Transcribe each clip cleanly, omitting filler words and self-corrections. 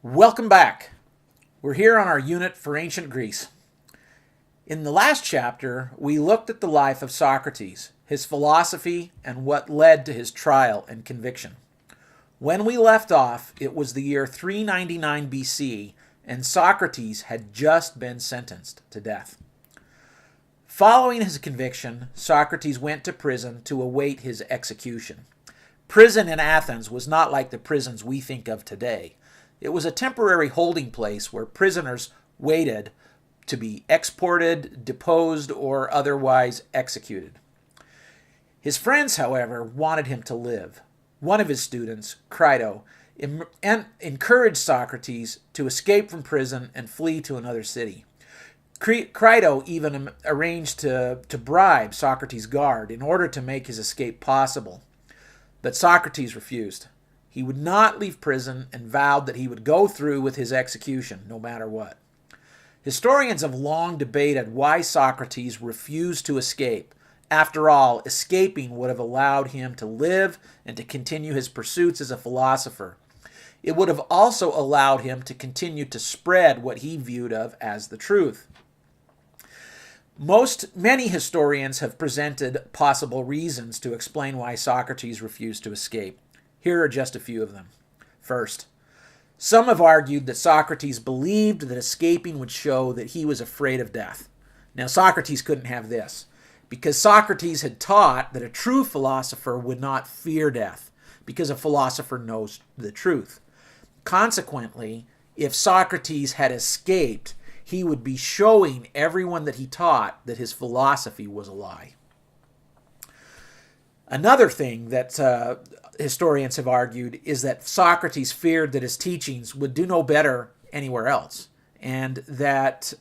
Welcome back. We're here on our unit for ancient Greece. In the last chapter, we looked at the life of Socrates, his philosophy, and what led to his trial and conviction. When we left off, it was the year 399 BC, and Socrates had just been sentenced to death. Following his conviction, Socrates went to prison to await his execution. Prison in Athens was not like the prisons we think of today. It was a temporary holding place where prisoners waited to be exported, deposed, or otherwise executed. His friends, however, wanted him to live. One of his students, Crito, encouraged Socrates to escape from prison and flee to another city. Crito even arranged to bribe Socrates' guard in order to make his escape possible. But Socrates refused. He would not leave prison and vowed that he would go through with his execution no matter what. Historians have long debated why Socrates refused to escape. After all, escaping would have allowed him to live and to continue his pursuits as a philosopher. It would have also allowed him to continue to spread what he viewed of as the truth. Many historians have presented possible reasons to explain why Socrates refused to escape. Here are just a few of them. First, some have argued that Socrates believed that escaping would show that he was afraid of death. Now, Socrates couldn't have this, because Socrates had taught that a true philosopher would not fear death, because a philosopher knows the truth. Consequently, if Socrates had escaped, he would be showing everyone that he taught that his philosophy was a lie. Another thing that historians have argued is that Socrates feared that his teachings would do no better anywhere else, and that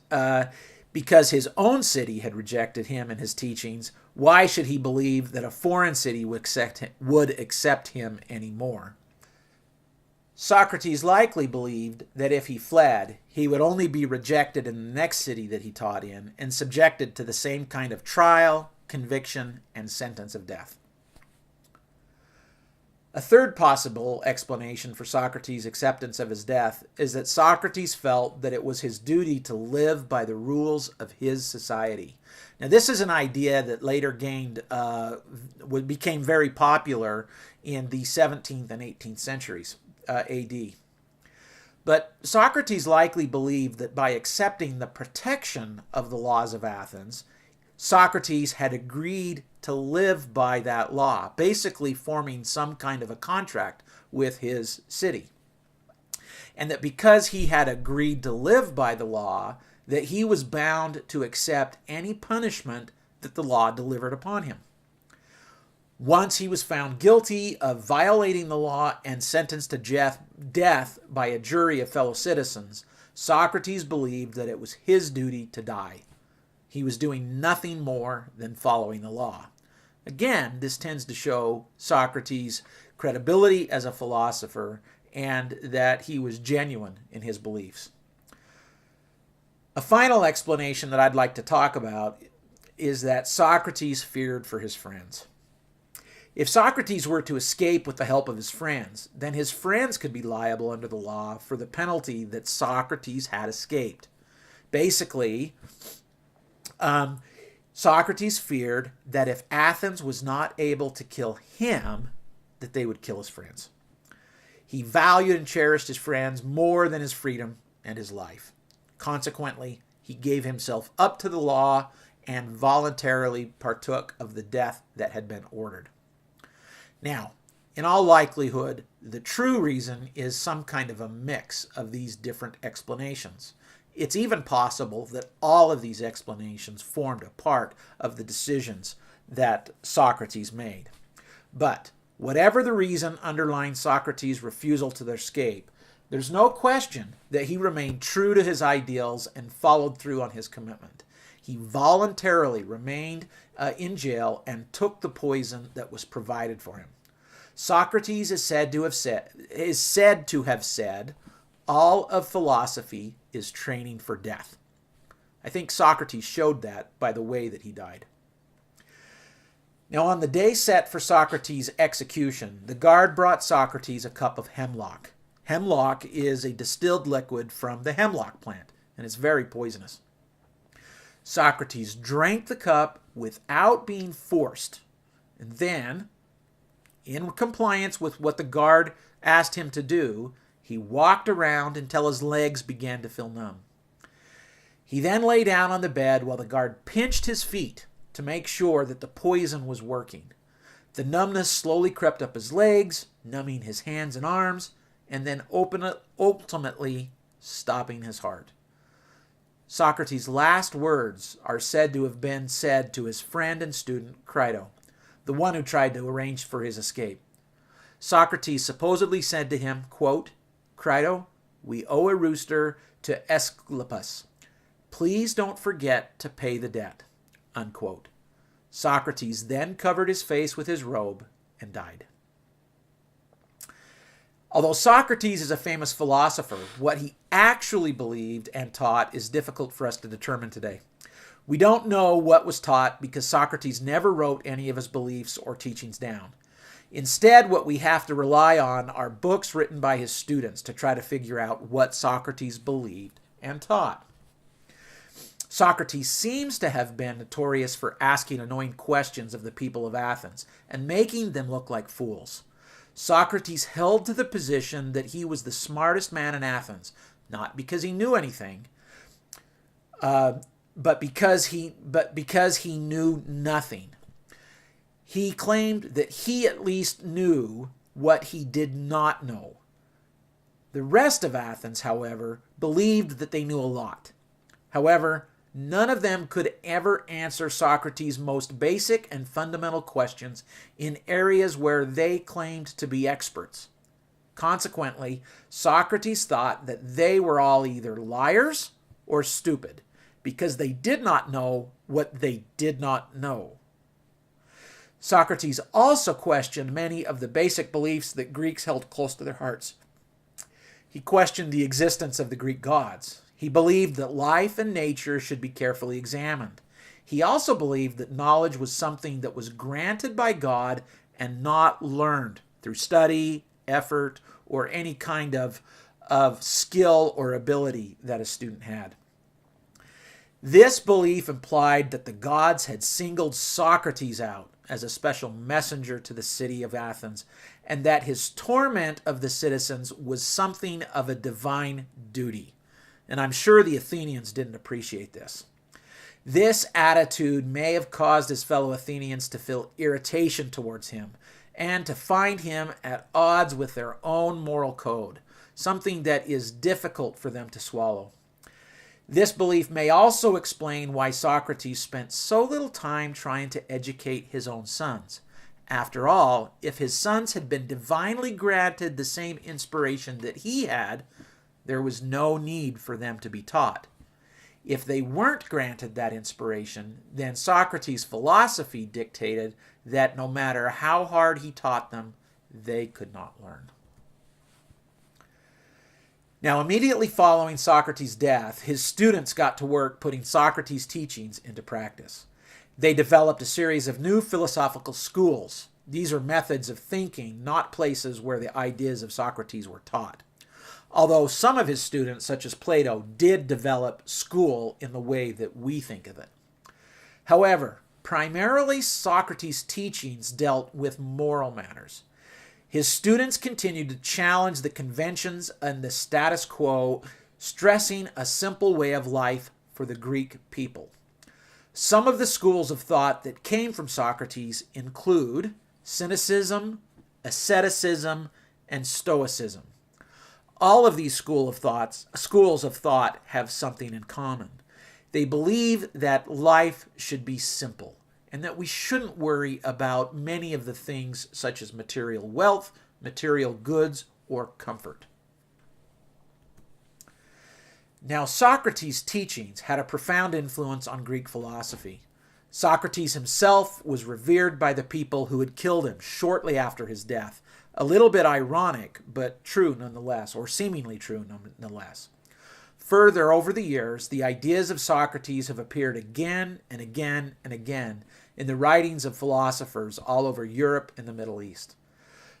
because his own city had rejected him and his teachings, why should he believe that a foreign city would accept him anymore? Socrates likely believed that if he fled, he would only be rejected in the next city that he taught in and subjected to the same kind of trial, conviction, and sentence of death. A third possible explanation for Socrates' acceptance of his death is that Socrates felt that it was his duty to live by the rules of his society. Now, this is an idea that later became very popular in the 17th and 18th centuries AD. But Socrates likely believed that by accepting the protection of the laws of Athens, Socrates had agreed to live by that law, basically forming some kind of a contract with his city. And that because he had agreed to live by the law, that he was bound to accept any punishment that the law delivered upon him. Once he was found guilty of violating the law and sentenced to death by a jury of fellow citizens, Socrates believed that it was his duty to die. He was doing nothing more than following the law. Again, this tends to show Socrates' credibility as a philosopher and that he was genuine in his beliefs. A final explanation that I'd like to talk about is that Socrates feared for his friends. If Socrates were to escape with the help of his friends, then his friends could be liable under the law for the penalty that Socrates had escaped. Basically, Socrates feared that if Athens was not able to kill him, that they would kill his friends. He valued and cherished his friends more than his freedom and his life. Consequently, he gave himself up to the law and voluntarily partook of the death that had been ordered. Now, in all likelihood, the true reason is some kind of a mix of these different explanations. It's even possible that all of these explanations formed a part of the decisions that Socrates made. But whatever the reason underlying Socrates' refusal to escape, there's no question that he remained true to his ideals and followed through on his commitment. He voluntarily remained in jail and took the poison that was provided for him. Socrates is said to have said, all of philosophy is training for death. I think Socrates showed that by the way that he died. Now, on the day set for Socrates' execution, the guard brought Socrates a cup of hemlock. Hemlock is a distilled liquid from the hemlock plant, and it's very poisonous. Socrates drank the cup without being forced, and then, in compliance with what the guard asked him to do, he walked around until his legs began to feel numb. He then lay down on the bed while the guard pinched his feet to make sure that the poison was working. The numbness slowly crept up his legs, numbing his hands and arms, and then ultimately stopping his heart. Socrates' last words are said to have been said to his friend and student Crito, the one who tried to arrange for his escape. Socrates supposedly said to him, quote, "Crito, we owe a rooster to Aesculapius. Please don't forget to pay the debt," unquote. Socrates then covered his face with his robe and died. Although Socrates is a famous philosopher, what he actually believed and taught is difficult for us to determine today. We don't know what was taught because Socrates never wrote any of his beliefs or teachings down. Instead, what we have to rely on are books written by his students to try to figure out what Socrates believed and taught. Socrates seems to have been notorious for asking annoying questions of the people of Athens and making them look like fools. Socrates held to the position that he was the smartest man in Athens, not because he knew anything, but because he knew nothing. He claimed that he at least knew what he did not know. The rest of Athens, however, believed that they knew a lot. However, none of them could ever answer Socrates' most basic and fundamental questions in areas where they claimed to be experts. Consequently, Socrates thought that they were all either liars or stupid because they did not know what they did not know. Socrates also questioned many of the basic beliefs that Greeks held close to their hearts. He questioned the existence of the Greek gods. He believed that life and nature should be carefully examined. He also believed that knowledge was something that was granted by God and not learned through study, effort, or any kind of skill or ability that a student had. This belief implied that the gods had singled Socrates out as a special messenger to the city of Athens, and that his torment of the citizens was something of a divine duty. And I'm sure the Athenians didn't appreciate this. This attitude may have caused his fellow Athenians to feel irritation towards him and to find him at odds with their own moral code, something that is difficult for them to swallow. This belief may also explain why Socrates spent so little time trying to educate his own sons. After all, if his sons had been divinely granted the same inspiration that he had, there was no need for them to be taught. If they weren't granted that inspiration, then Socrates' philosophy dictated that no matter how hard he taught them, they could not learn. Now, immediately following Socrates' death, his students got to work putting Socrates' teachings into practice. They developed a series of new philosophical schools. These are methods of thinking, not places where the ideas of Socrates were taught. Although some of his students, such as Plato, did develop school in the way that we think of it. However, primarily Socrates' teachings dealt with moral matters. His students continued to challenge the conventions and the status quo, stressing a simple way of life for the Greek people. Some of the schools of thought that came from Socrates include Cynicism, Asceticism, and Stoicism. All of these schools of thought have something in common. They believe that life should be simple and that we shouldn't worry about many of the things such as material wealth, material goods, or comfort. Now, Socrates' teachings had a profound influence on Greek philosophy. Socrates himself was revered by the people who had killed him shortly after his death. A little bit ironic, but true nonetheless, or seemingly true nonetheless. Further, over the years, the ideas of Socrates have appeared again and again and again in the writings of philosophers all over Europe and the Middle East.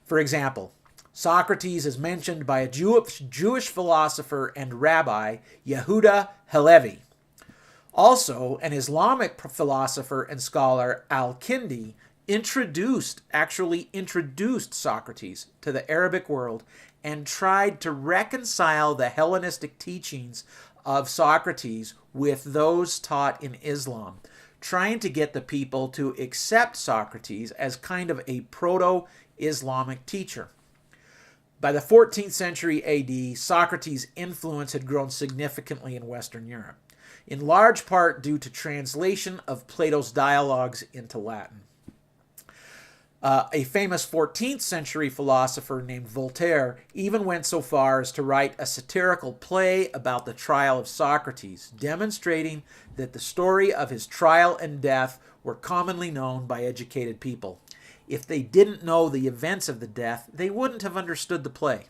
For example, Socrates is mentioned by a Jewish philosopher and rabbi, Yehuda Halevi. Also, an Islamic philosopher and scholar, Al-Kindi, actually introduced Socrates to the Arabic world and tried to reconcile the Hellenistic teachings of Socrates with those taught in Islam, trying to get the people to accept Socrates as kind of a proto-Islamic teacher. By the 14th century AD, Socrates' influence had grown significantly in Western Europe, in large part due to translation of Plato's dialogues into Latin. A famous 14th century philosopher named Voltaire even went so far as to write a satirical play about the trial of Socrates, demonstrating that the story of his trial and death were commonly known by educated people. If they didn't know the events of the death, they wouldn't have understood the play.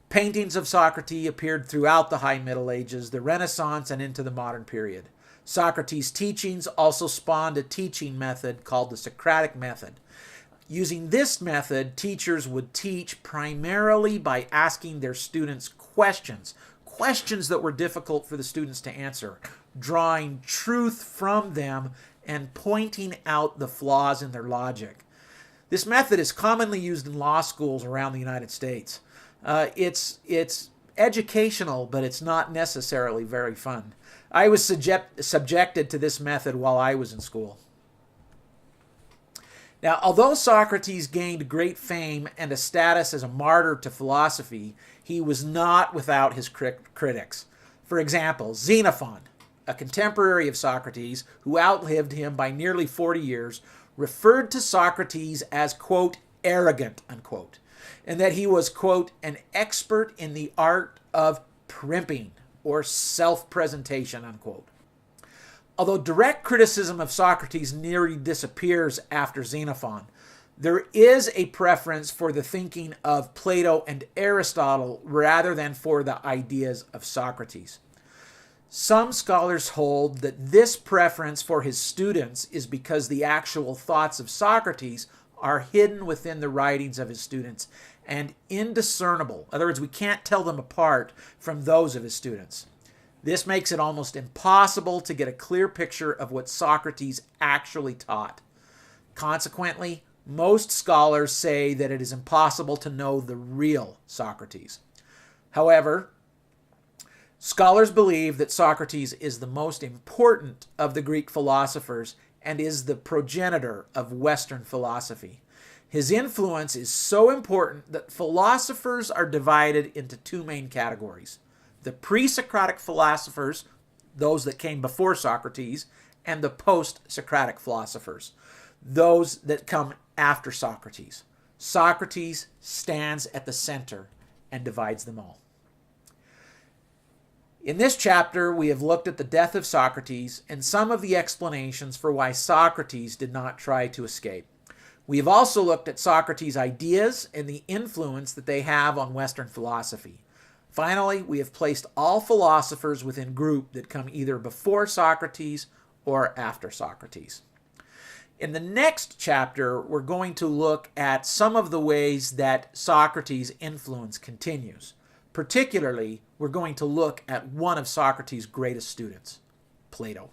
Paintings of Socrates appeared throughout the High Middle Ages, the Renaissance, and into the modern period. Socrates' teachings also spawned a teaching method called the Socratic method. Using this method, teachers would teach primarily by asking their students questions that were difficult for the students to answer, drawing truth from them and pointing out the flaws in their logic. This method is commonly used in law schools around the United States. It's educational, but it's not necessarily very fun. I was subjected to this method while I was in school. Now, although Socrates gained great fame and a status as a martyr to philosophy, he was not without his critics. For example, Xenophon, a contemporary of Socrates who outlived him by nearly 40 years, referred to Socrates as, quote, arrogant, unquote, and that he was, quote, an expert in the art of primping, or self-presentation, unquote. Although direct criticism of Socrates nearly disappears after Xenophon, there is a preference for the thinking of Plato and Aristotle rather than for the ideas of Socrates. Some scholars hold that this preference for his students is because the actual thoughts of Socrates are hidden within the writings of his students and indiscernible. In other words, we can't tell them apart from those of his students. This makes it almost impossible to get a clear picture of what Socrates actually taught. Consequently, most scholars say that it is impossible to know the real Socrates. However, scholars believe that Socrates is the most important of the Greek philosophers and is the progenitor of Western philosophy. His influence is so important that philosophers are divided into two main categories: the pre-Socratic philosophers, those that came before Socrates, and the post-Socratic philosophers, those that come after Socrates. Socrates stands at the center and divides them all. In this chapter, we have looked at the death of Socrates and some of the explanations for why Socrates did not try to escape. We have also looked at Socrates' ideas and the influence that they have on Western philosophy. Finally, we have placed all philosophers within group that come either before Socrates or after Socrates. In the next chapter, we're going to look at some of the ways that Socrates' influence continues. Particularly, we're going to look at one of Socrates' greatest students, Plato.